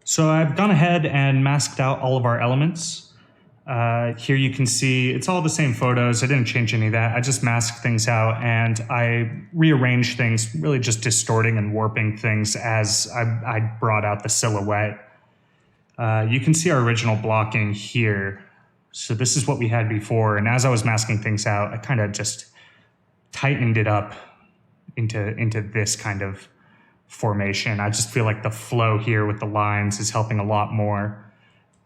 So I've gone ahead and masked out all of our elements. Here you can see it's all the same photos. I didn't change any of that. I just masked things out and I rearranged things, really just distorting and warping things as I brought out the silhouette. You can see our original blocking here. So this is what we had before. And as I was masking things out, I kind of just tightened it up into this kind of formation. I just feel like the flow here with the lines is helping a lot more.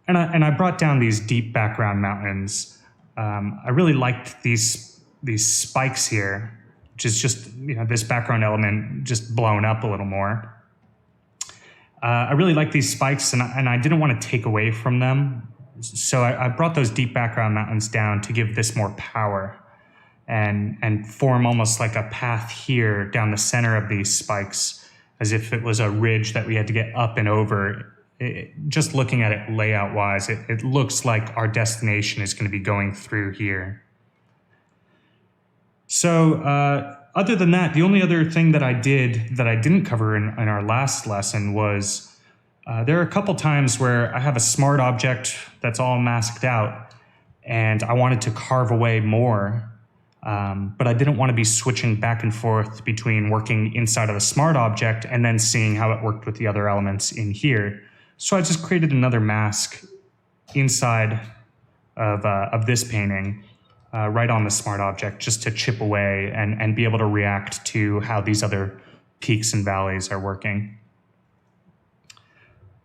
And I brought down these deep background mountains. I really liked these spikes here, which is just, this background element just blown up a little more. I really like these spikes and I didn't want to take away from them. So I brought those deep background mountains down to give this more power and form almost like a path here down the center of these spikes, as if it was a ridge that we had to get up and over. Just looking at it layout-wise, it looks like our destination is going to be going through here. So other than that, the only other thing that I did that I didn't cover in our last lesson was there are a couple times where I have a smart object that's all masked out, and I wanted to carve away more. But I didn't want to be switching back and forth between working inside of the smart object and then seeing how it worked with the other elements in here. So I just created another mask inside of this painting, right on the smart object, just to chip away and be able to react to how these other peaks and valleys are working.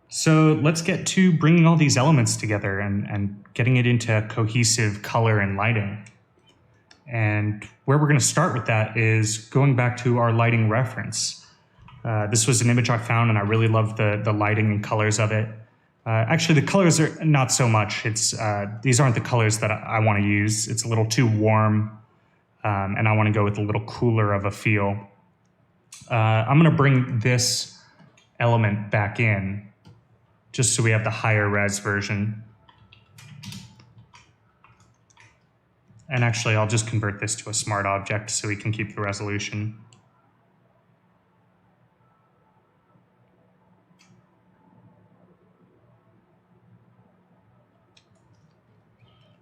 So let's get to bringing all these elements together and getting it into cohesive color and lighting. And where we're going to start with that is going back to our lighting reference. This was an image I found and I really loved the lighting and colors of it. Actually, the colors are not so much. These aren't the colors that I want to use. It's a little too warm and I want to go with a little cooler of a feel. I'm going to bring this element back in just so we have the higher res version. And actually, I'll just convert this to a smart object so we can keep the resolution.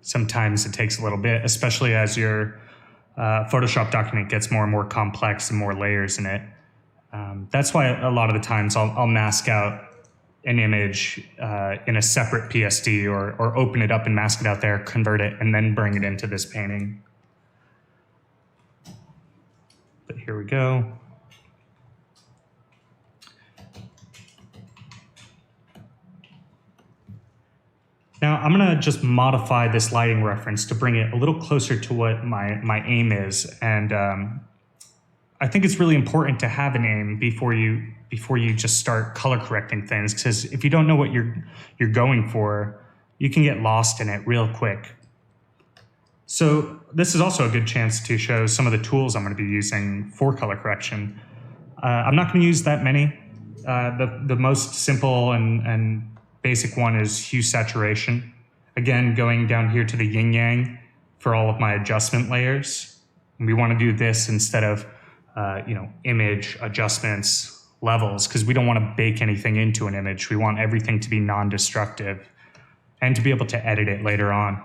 Sometimes it takes a little bit, especially as your Photoshop document gets more and more complex and more layers in it. That's why a lot of the times I'll mask out an image in a separate PSD or open it up and mask it out there, convert it, and then bring it into this painting. But here we go. Now I'm gonna just modify this lighting reference to bring it a little closer to what my aim is. And I think it's really important to have an aim before you just start color correcting things, because if you don't know what you're going for, you can get lost in it real quick. So this is also a good chance to show some of the tools I'm going to be using for color correction. I'm not going to use that many. The most simple and basic one is hue saturation. Again, going down here to the yin yang for all of my adjustment layers. And we want to do this instead of image adjustments, levels, because we don't want to bake anything into an image. We want everything to be non-destructive and to be able to edit it later on.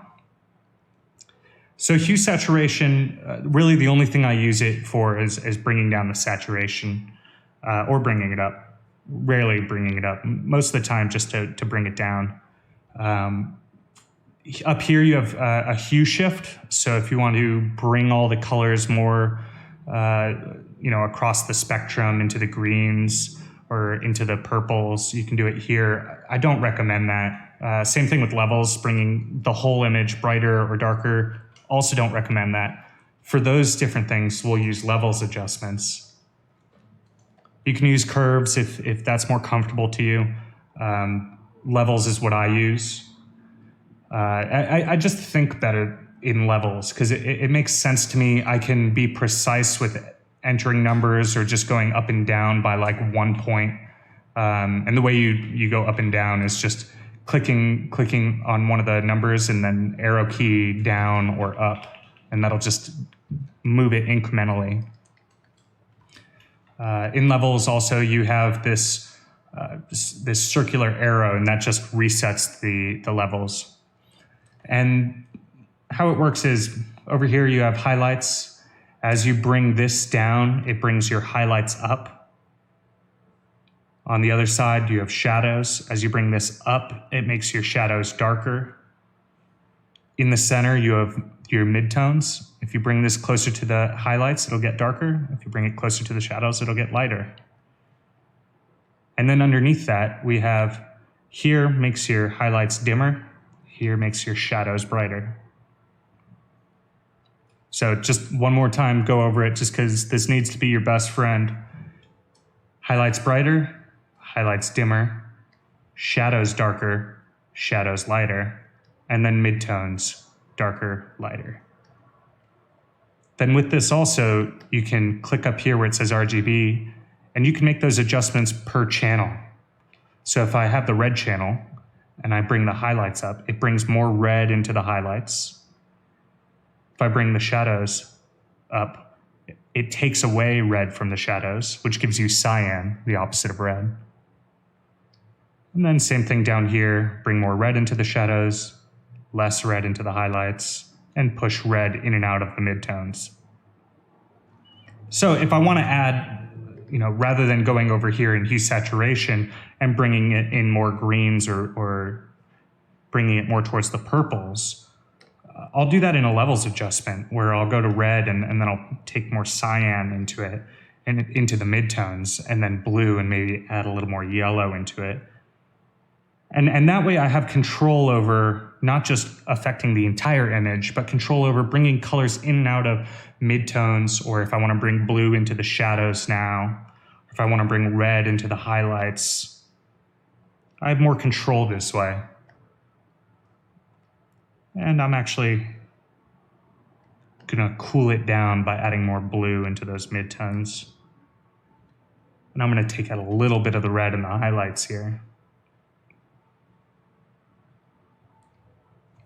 So hue saturation, really the only thing I use it for is bringing down the saturation or bringing it up. Rarely bringing it up. Most of the time just to bring it down. Up here you have a hue shift. So if you want to bring all the colors more across the spectrum into the greens or into the purples, you can do it here. I don't recommend that. Same thing with levels, bringing the whole image brighter or darker. Also don't recommend that. For those different things, we'll use levels adjustments. You can use curves if that's more comfortable to you. Levels is what I use. I just think better in levels because it makes sense to me. I can be precise with entering numbers or just going up and down by like 1 point. And the way you go up and down is just clicking on one of the numbers and then arrow key down or up, and that'll just move it incrementally. In levels also you have this this circular arrow, and that just resets the levels. And how it works is over here you have highlights. As you bring this down, it brings your highlights up. On the other side, you have shadows. As you bring this up, it makes your shadows darker. In the center, you have your midtones. If you bring this closer to the highlights, it'll get darker. If you bring it closer to the shadows, it'll get lighter. And then underneath that, we have here makes your highlights dimmer. Here makes your shadows brighter. So just one more time, go over it just because this needs to be your best friend. Highlights brighter, highlights dimmer, shadows darker, shadows lighter, and then midtones, darker, lighter. Then with this also, you can click up here where it says RGB, and you can make those adjustments per channel. So if I have the red channel and I bring the highlights up, it brings more red into the highlights. If I bring the shadows up, it takes away red from the shadows, which gives you cyan, the opposite of red. And then same thing down here, bring more red into the shadows, less red into the highlights, and push red in and out of the midtones. So if I want to add, rather than going over here in hue saturation and bringing it in more greens or bringing it more towards the purples, I'll do that in a levels adjustment where I'll go to red and then I'll take more cyan into it and into the midtones, and then blue and maybe add a little more yellow into it. And that way I have control over not just affecting the entire image, but control over bringing colors in and out of midtones, or if I want to bring blue into the shadows now, if I want to bring red into the highlights, I have more control this way. And I'm actually gonna cool it down by adding more blue into those midtones. And I'm gonna take out a little bit of the red in the highlights here.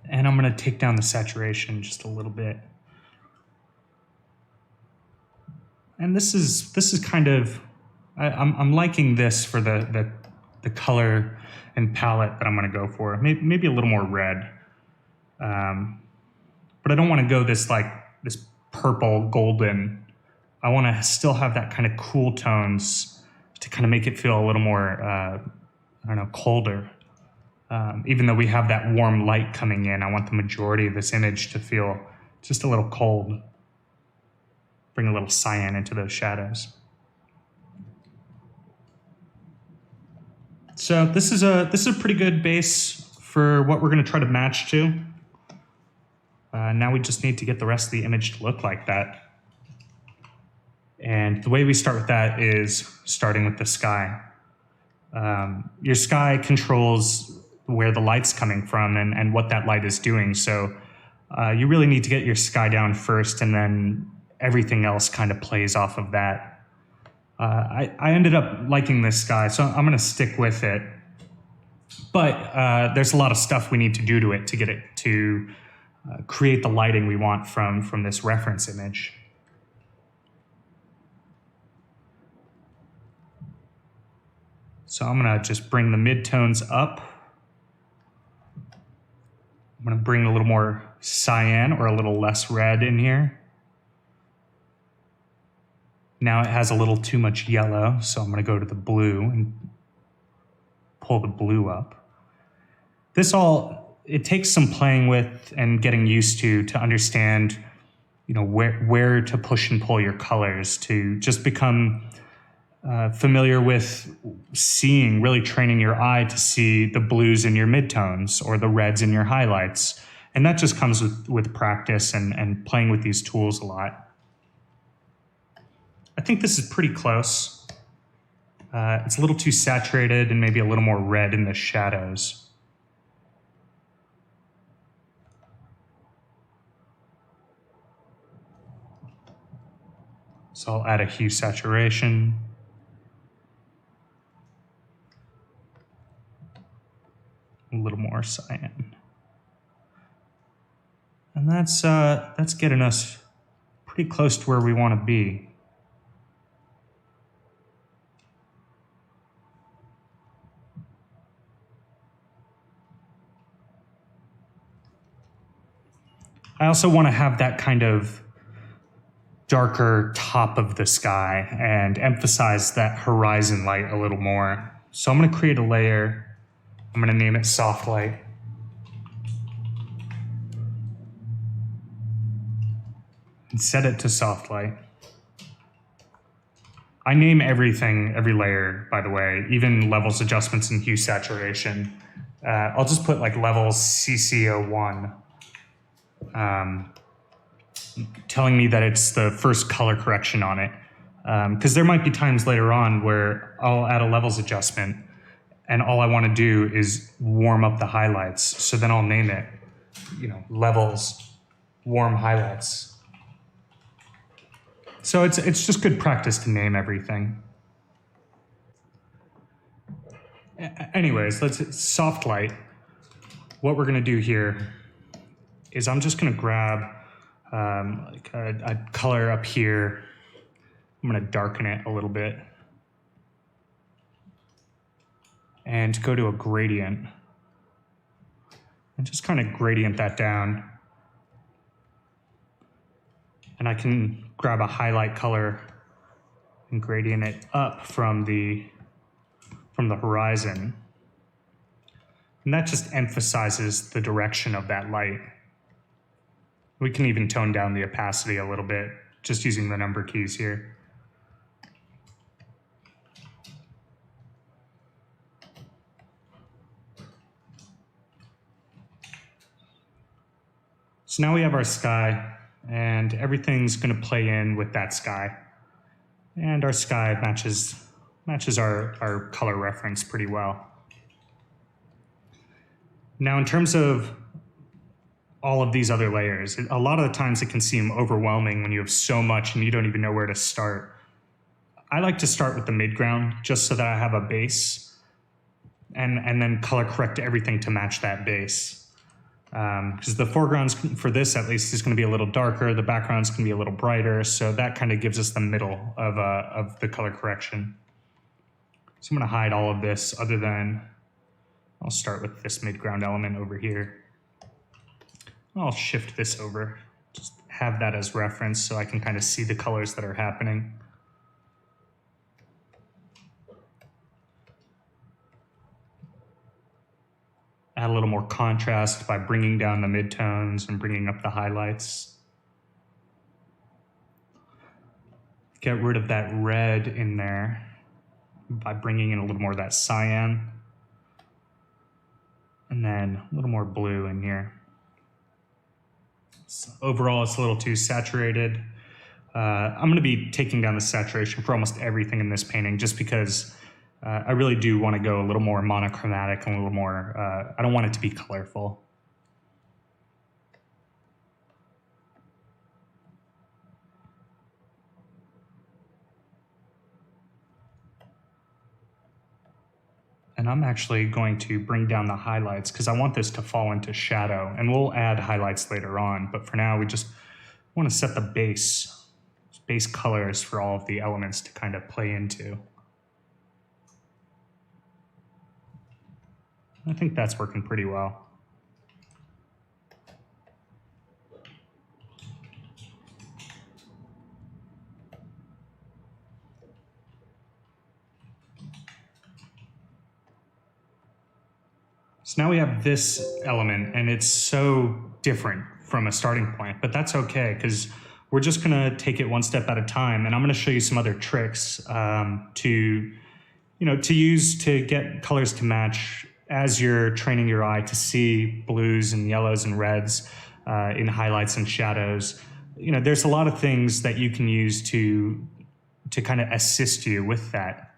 And I'm gonna take down the saturation just a little bit. And this is kind of, I'm liking this for the color and palette that I'm gonna go for. Maybe a little more red. But I don't want to go this purple golden. I want to still have that kind of cool tones to kind of make it feel a little more, colder. Even though we have that warm light coming in, I want the majority of this image to feel just a little cold. Bring a little cyan into those shadows. So this is a pretty good base for what we're going to try to match to. Now we just need to get the rest of the image to look like that. And the way we start with that is starting with the sky. Your sky controls where the light's coming from and what that light is doing. So you really need to get your sky down first, and then everything else kind of plays off of that. I ended up liking this sky, so I'm going to stick with it. But there's a lot of stuff we need to do to it to get it to create the lighting we want from this reference image. So I'm gonna just bring the midtones up. I'm gonna bring a little more cyan or a little less red in here. Now it has a little too much yellow, so I'm gonna go to the blue and pull the blue up. It takes some playing with and getting used to understand, where to push and pull your colors, to just become familiar with really training your eye to see the blues in your midtones or the reds in your highlights. And that just comes with practice and playing with these tools a lot. I think this is pretty close. It's a little too saturated and maybe a little more red in the shadows. So I'll add a hue saturation. A little more cyan. And that's getting us pretty close to where we want to be. I also want to have that kind of darker top of the sky and emphasize that horizon light a little more. So I'm going to create a layer. I'm going to name it soft light. And set it to soft light. I name everything, every layer, by the way, even levels, adjustments, and hue saturation. I'll just put like levels CC01, telling me that it's the first color correction on it. Because there might be times later on where I'll add a levels adjustment and all I want to do is warm up the highlights. So then I'll name it, levels, warm highlights. So it's just good practice to name everything. Anyways, soft light. What we're gonna do here is I'm just gonna grab like a color up here. I'm gonna darken it a little bit and go to a gradient and just kind of gradient that down. And I can grab a highlight color and gradient it up from the horizon. And that just emphasizes the direction of that light. We can even tone down the opacity a little bit, just using the number keys here. So now we have our sky, and everything's going to play in with that sky. And our sky matches our color reference pretty well. Now, in terms of all of these other layers, a lot of the times it can seem overwhelming when you have so much and you don't even know where to start. I like to start with the midground just so that I have a base and then color correct everything to match that base. Because the foreground, for this at least, is going to be a little darker. The background's going to be a little brighter. So that kind of gives us the middle of the color correction. So I'm going to hide all of this other than I'll start with this midground element over here. I'll shift this over, just have that as reference so I can kind of see the colors that are happening. Add a little more contrast by bringing down the midtones and bringing up the highlights. Get rid of that red in there by bringing in a little more of that cyan. And then a little more blue in here. So overall, it's a little too saturated. I'm going to be taking down the saturation for almost everything in this painting just because I really do want to go a little more monochromatic and a little more, I don't want it to be colorful. And I'm actually going to bring down the highlights because I want this to fall into shadow, and we'll add highlights later on. But for now, we just want to set the base colors for all of the elements to kind of play into. I think that's working pretty well. So now we have this element, and it's so different from a starting point, but that's okay because we're just gonna take it one step at a time, and I'm gonna show you some other tricks to use to get colors to match as you're training your eye to see blues and yellows and reds in highlights and shadows. There's a lot of things that you can use to kind of assist you with that.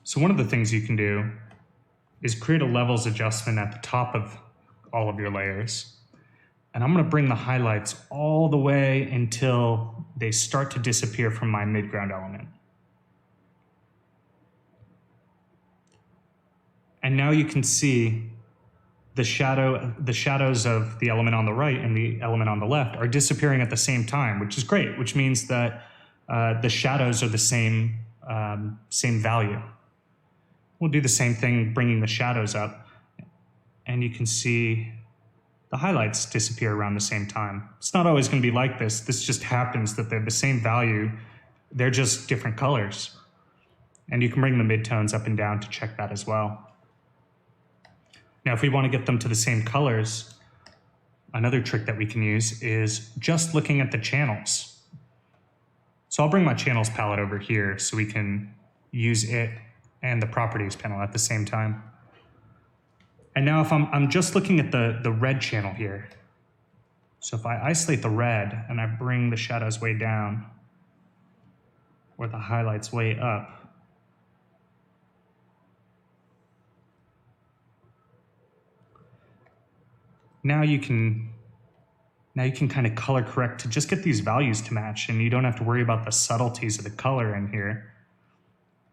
So one of the things you can do is create a levels adjustment at the top of all of your layers. And I'm going to bring the highlights all the way until they start to disappear from my midground element. And now you can see the shadows of the element on the right and the element on the left are disappearing at the same time, which is great, which means that the shadows are the same value. We'll do the same thing, bringing the shadows up, and you can see the highlights disappear around the same time. It's not always going to be like this. This just happens that they're the same value. They're just different colors. And you can bring the midtones up and down to check that as well. Now, if we want to get them to the same colors, another trick that we can use is just looking at the channels. So I'll bring my channels palette over here so we can use it and the properties panel at the same time. And now if I'm just looking at the red channel here. So if I isolate the red and I bring the shadows way down, or the highlights way up, now you can kind of color correct to just get these values to match, and you don't have to worry about the subtleties of the color in here.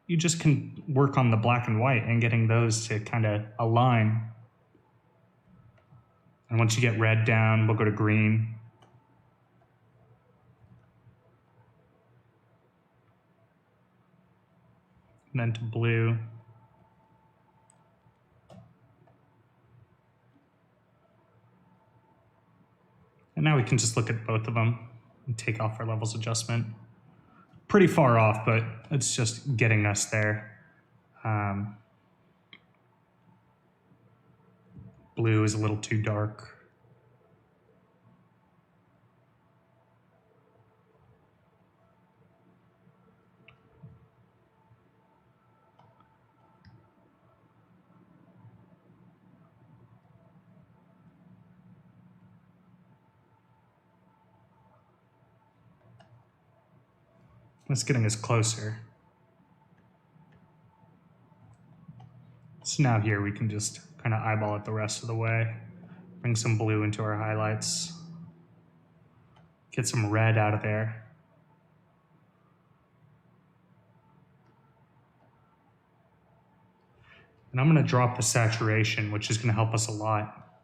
You just can work on the black and white and getting those to kind of align. And once you get red down, we'll go to green. And then to blue. And now we can just look at both of them and take off our levels adjustment. Pretty far off, but it's just getting us there. Blue is a little too dark. It's getting us closer. So now here we can just kind of eyeball it the rest of the way. Bring some blue into our highlights. Get some red out of there. And I'm going to drop the saturation, which is going to help us a lot.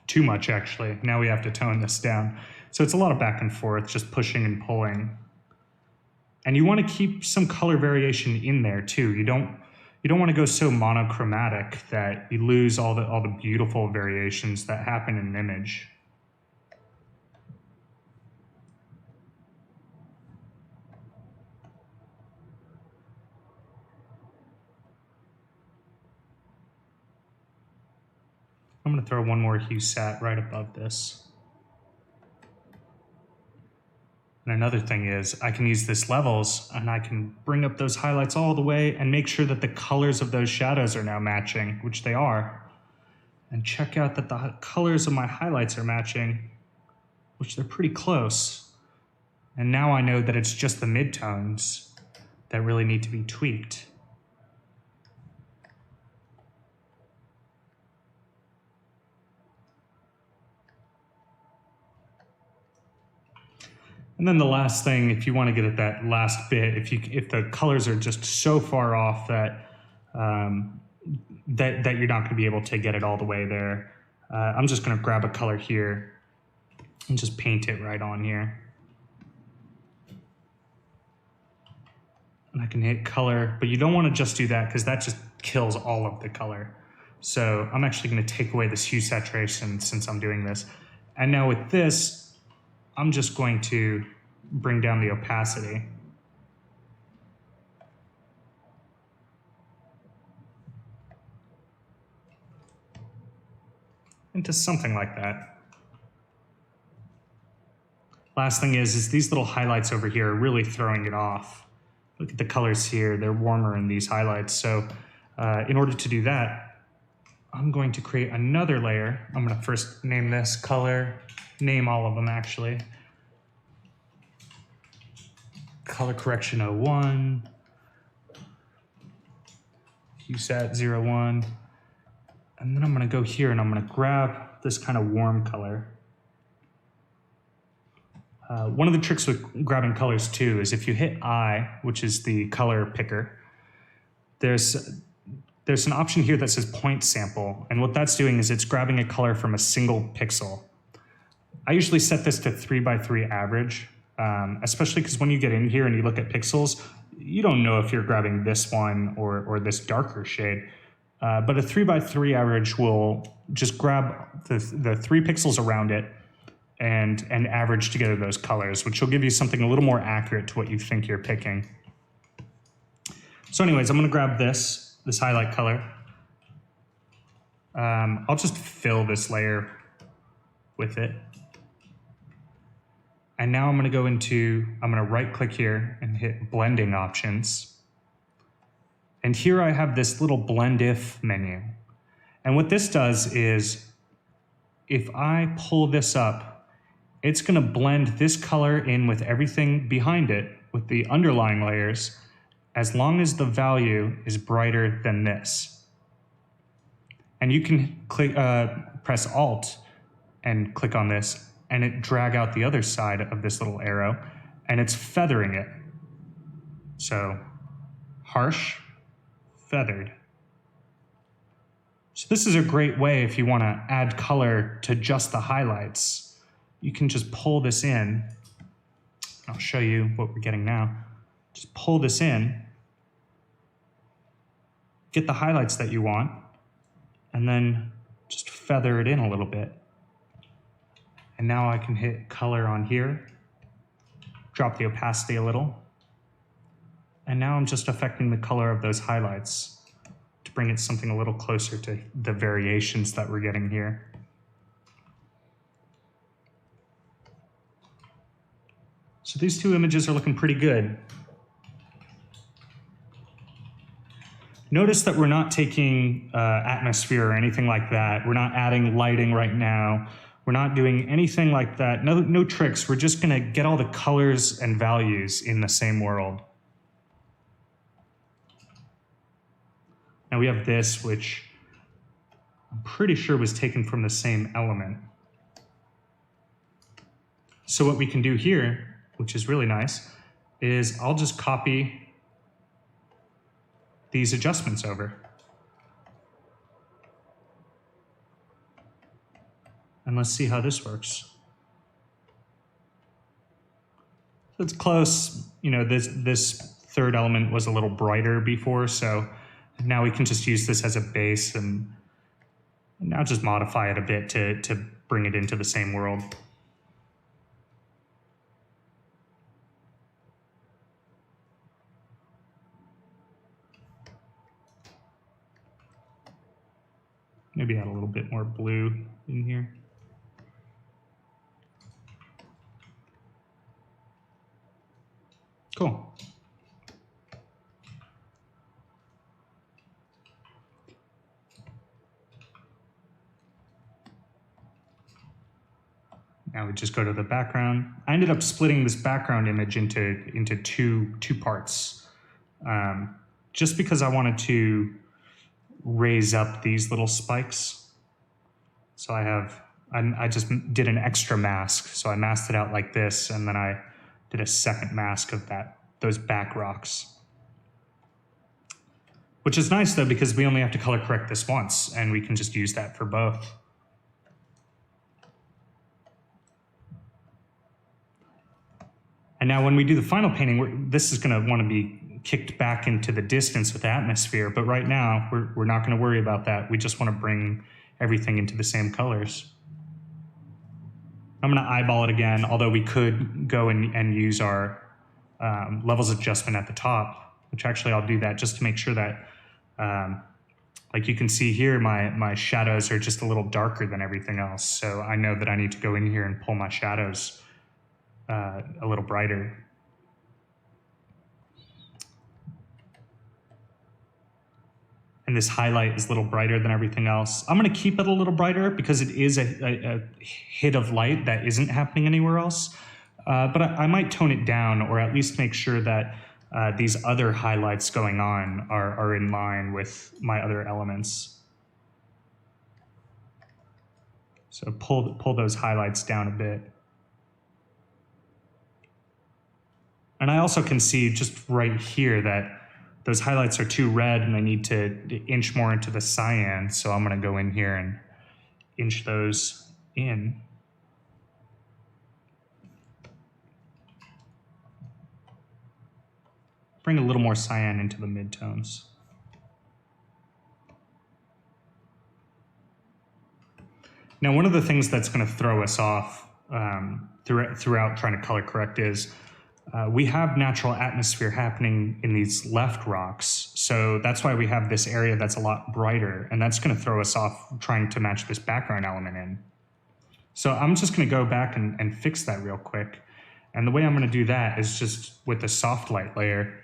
Too much, actually. Now we have to tone this down. So it's a lot of back and forth, just pushing and pulling. And you want to keep some color variation in there too. You don't want to go so monochromatic that you lose all the beautiful variations that happen in an image. I'm going to throw one more hue sat right above this. And another thing is I can use this levels and I can bring up those highlights all the way and make sure that the colors of those shadows are now matching, which they are. And check out that the colors of my highlights are matching, which they're pretty close. And now I know that it's just the midtones that really need to be tweaked. And then the last thing, if you want to get at that last bit, if the colors are just so far off that that you're not going to be able to get it all the way there, I'm just going to grab a color here and just paint it right on here. And I can hit color, but you don't want to just do that because that just kills all of the color. So I'm actually going to take away this hue saturation since I'm doing this. And now with this, I'm just going to bring down the opacity. Into something like that. Last thing is these little highlights over here are really throwing it off. Look at the colors here, they're warmer in these highlights. So in order to do that, I'm going to create another layer. I'm going to first name this color, name all of them actually. Color correction 01, hue sat 01, and then I'm going to go here and I'm going to grab this kind of warm color. One of the tricks with grabbing colors too is if you hit I, which is the color picker, there's an option here that says point sample, and what that's doing is it's grabbing a color from a single pixel. I usually set this to 3x3 average, especially because when you get in here and you look at pixels, you don't know if you're grabbing this one or this darker shade. But a 3x3 average will just grab the 3 pixels around it and average together those colors, which will give you something a little more accurate to what you think you're picking. So anyways, I'm gonna grab this highlight color. I'll just fill this layer with it. And now I'm gonna go into, I'm gonna right click here and hit blending options. And here I have this little blend if menu. And what this does is, if I pull this up, it's gonna blend this color in with everything behind it, with the underlying layers, as long as the value is brighter than this. And you can click, press Alt and click on this, and it drag out the other side of this little arrow, and it's feathering it. So, harsh, feathered. So this is a great way if you want to add color to just the highlights. You can just pull this in. I'll show you what we're getting now. Just pull this in, get the highlights that you want, and then just feather it in a little bit. And now I can hit color on here, drop the opacity a little, and now I'm just affecting the color of those highlights to bring it something a little closer to the variations that we're getting here. So these two images are looking pretty good. Notice that we're not taking atmosphere or anything like that. We're not adding lighting right now. We're not doing anything like that. No tricks. We're just gonna get all the colors and values in the same world. Now we have this, which I'm pretty sure was taken from the same element. So what we can do here, which is really nice, is I'll just copy these adjustments over. And let's see how this works. So it's close. You know, this third element was a little brighter before, so now we can just use this as a base and now just modify it a bit to bring it into the same world. Maybe add a little bit more blue in here. Cool. Now we just go to the background. I ended up splitting this background image into two parts, just because I wanted to raise up these little spikes. So I just did an extra mask. So I masked it out like this, and then I did a second mask of those back rocks. Which is nice though, because we only have to color correct this once, and we can just use that for both. And now when we do the final painting, this is gonna wanna be kicked back into the distance with the atmosphere, but right now, we're not gonna worry about that. We just wanna bring everything into the same colors. I'm gonna eyeball it again, although we could go and use our levels adjustment at the top, which actually I'll do that just to make sure that, like you can see here, my shadows are just a little darker than everything else. So I know that I need to go in here and pull my shadows a little brighter. And this highlight is a little brighter than everything else. I'm gonna keep it a little brighter because it is a hit of light that isn't happening anywhere else. But I might tone it down, or at least make sure that these other highlights going on are in line with my other elements. So pull those highlights down a bit. And I also can see just right here that those highlights are too red and I need to inch more into the cyan. So I'm gonna go in here and inch those in. bring a little more cyan into the midtones. Now, one of the things that's going to throw us off throughout trying to color correct is we have natural atmosphere happening in these left rocks. So that's why we have this area that's a lot brighter, and that's going to throw us off trying to match this background element in. So I'm just going to go back and fix that real quick. And the way I'm going to do that is just with the soft light layer.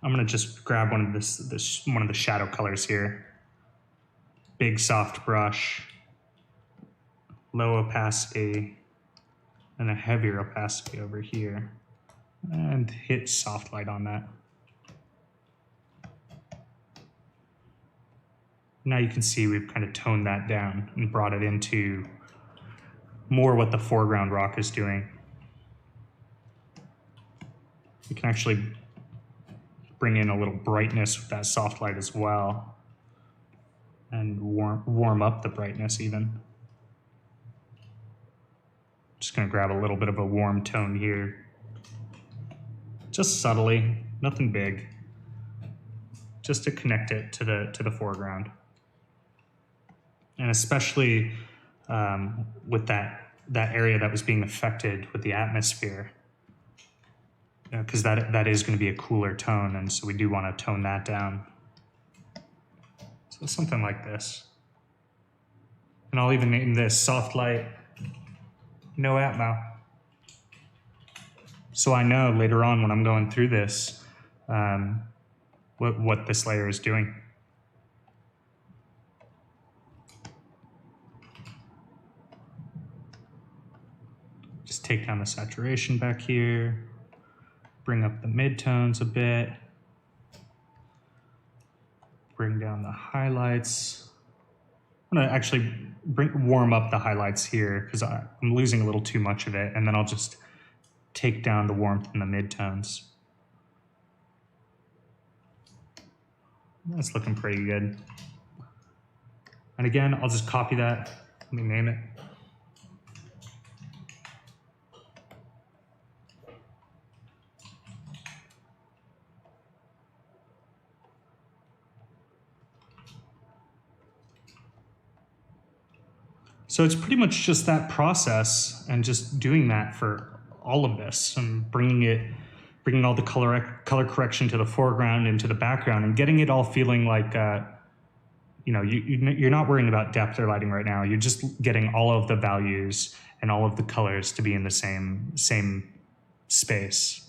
I'm going to just grab one of the shadow colors here. Big soft brush, low opacity, and a heavier opacity over here. And hit soft light on that. Now you can see we've kind of toned that down and brought it into more what the foreground rock is doing. You can actually bring in a little brightness with that soft light as well, and warm up the brightness even. Just gonna grab a little bit of a warm tone here. Just subtly, nothing big. Just to connect it to the foreground. And especially with that area that was being affected with the atmosphere, because that is going to be a cooler tone, and so we do want to tone that down. So something like this. And I'll even name this soft light, no atmo. So I know later on when I'm going through this, what this layer is doing. Just take down the saturation back here, bring up the midtones a bit, bring down the highlights. I'm gonna actually warm up the highlights here because I'm losing a little too much of it, and then I'll just take down the warmth in the midtones. That's looking pretty good. And again, I'll just copy that. Let me name it. So it's pretty much just that process and just doing that for all of this and bringing all the color correction to the foreground and to the background and getting it all feeling like, you're not worrying about depth or lighting right now. You're just getting all of the values and all of the colors to be in the same space.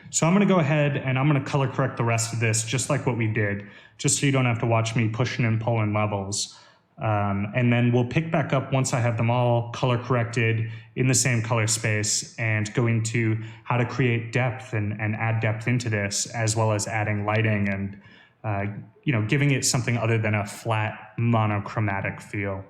So I'm going to go ahead and I'm going to color correct the rest of this just like what we did, just so you don't have to watch me pushing and pulling levels. And then we'll pick back up once I have them all color corrected in the same color space and go into how to create depth and add depth into this, as well as adding lighting and giving it something other than a flat monochromatic feel.